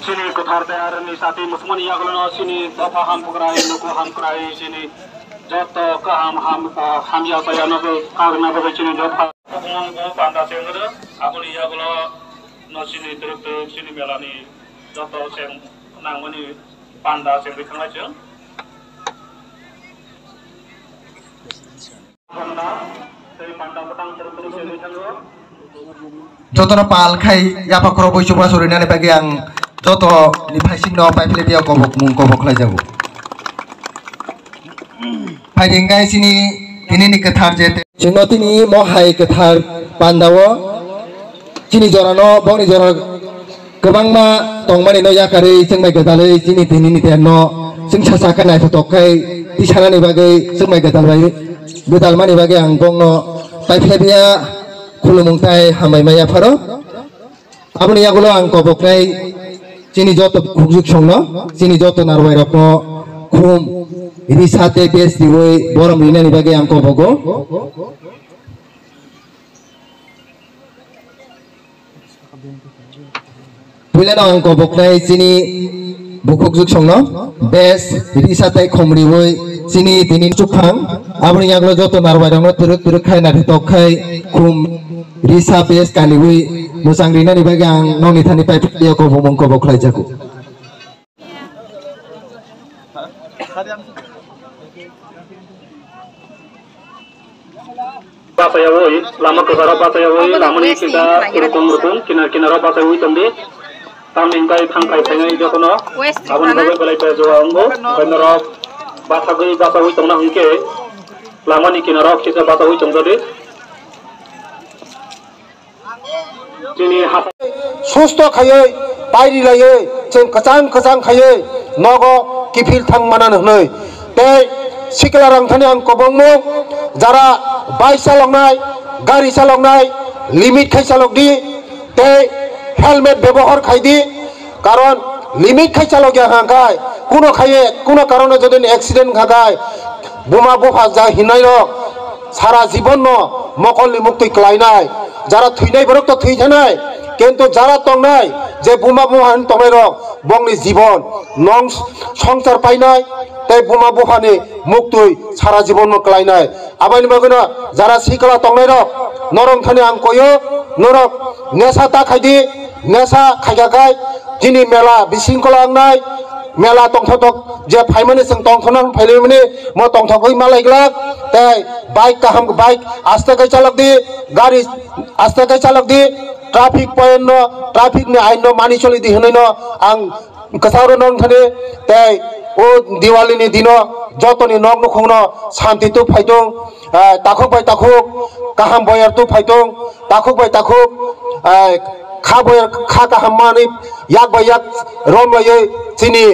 sini kothar tayar ni sati musman ya golo sini dafa ham pukrai nuku ham krai sini joto ka ham ya saya no karna ba sini dafa ngong go panda sengre akuni ya golo no sini truk sini melani joto seng nangmani panda sengre khangla cheng panda sei panda petang truk sini khanglo joto pal khai ya pakro boi chubra sorina ne bagi ang joto ni phasing no pai phile kobok mung kobok lai jago pai dengai sini kini ni kathar jete jino tini mo hai kathar pandawo sini jorano boni jora gobangma tongmani no yakare sengmai gadale sini tini ni tenno sing sasaka nai tokai tisana ni bagai sengmai gadal bai gadal mani bagai ang bongno pai phile khulumung tai hamai maya pharo aboni yagulo ang kobok nai sini joto khugjuk songno sini joto narwai rokno khum ini sate bes diwoi borom rina ni bagi ang kobogo bulan ang kobok nai sini bukhugjuk songno bes ini sate khomri woi sini tini chukhang aboni yagulo joto narwai rokno turuk khai na tokai khum risa bes kali woi musang rina ni bagi ang noni thani pai dia ko bomong ko boklai jago bahasa ya woi lama kesara bahasa ya woi lama ni kita rukun kinar bahasa woi tambi taming kai thang kai thengai jokono abon bagai balai pe jo anggo benero bahasa gai bahasa woi tongna hungke lama ni kinar kita bahasa woi tongdode সুস্থ খাইয়ে বাইরি লাইয়ে जों कचां खाइए नगो किफिल थां माना हनै ते सिकला रांथानि आं कबंगमु जारा बाइक चालकनाय गाड़ी चालकनाय लिमिट खाइ चालकदि ते हेलमेट व्यवहार खाइदि कारण लिमिट खाइ चालक हांखाय कुनो खाइए कुनो कारणे जदि एक्सिडेंट खागाय बोमा बोफा जा हिनाय सारा जीवन न मकलनि मुक्ति क्लाइनाय যারা থুইনাই বরক তো থুই থানাই কিন্তু যারা তংনাই যে বোমা বোহান তংনাই রক বংনি জীবন নং সংসার পাইনাই তাই বোমা বোহানি মুক্তই সারা জীবন মকলাইনাই আবাইনি বাগনা যারা সিকলা তংনাই রক নরম থানি আং কয়ো নরক নেশা তা খাইদি নেশা খাইগাগাই जिनि मेला बिसिंकला आंनाय मेला तंथक जे फाइमाने जों तंथना फाइलेमने म तंथकै मालायग्लाक ताय बाइक काहाम बाइक आस्ते कै चालक दि गाड़ी आस्ते कै चालक दि ट्राफिक पॉइंट न ट्राफिक ने आइन न मानि चलि दि हनै न आं कसारो नन थाने ताय ओ दिवाली नि दिन जतनि नग न खुंनो शान्ति तो फाइदों ताखुक बाय ताखुक काहाम बयार तो फाइदों ताखुक बाय ताखुक खा बयार खा काहाम मानि याक बाय याक रम लयै चिनि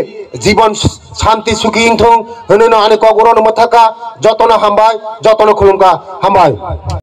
जीवन शांति सुखी इंथों हनै न आने कगरो न मथाका जतन हामबाय जतन खुलुमका हामबाय।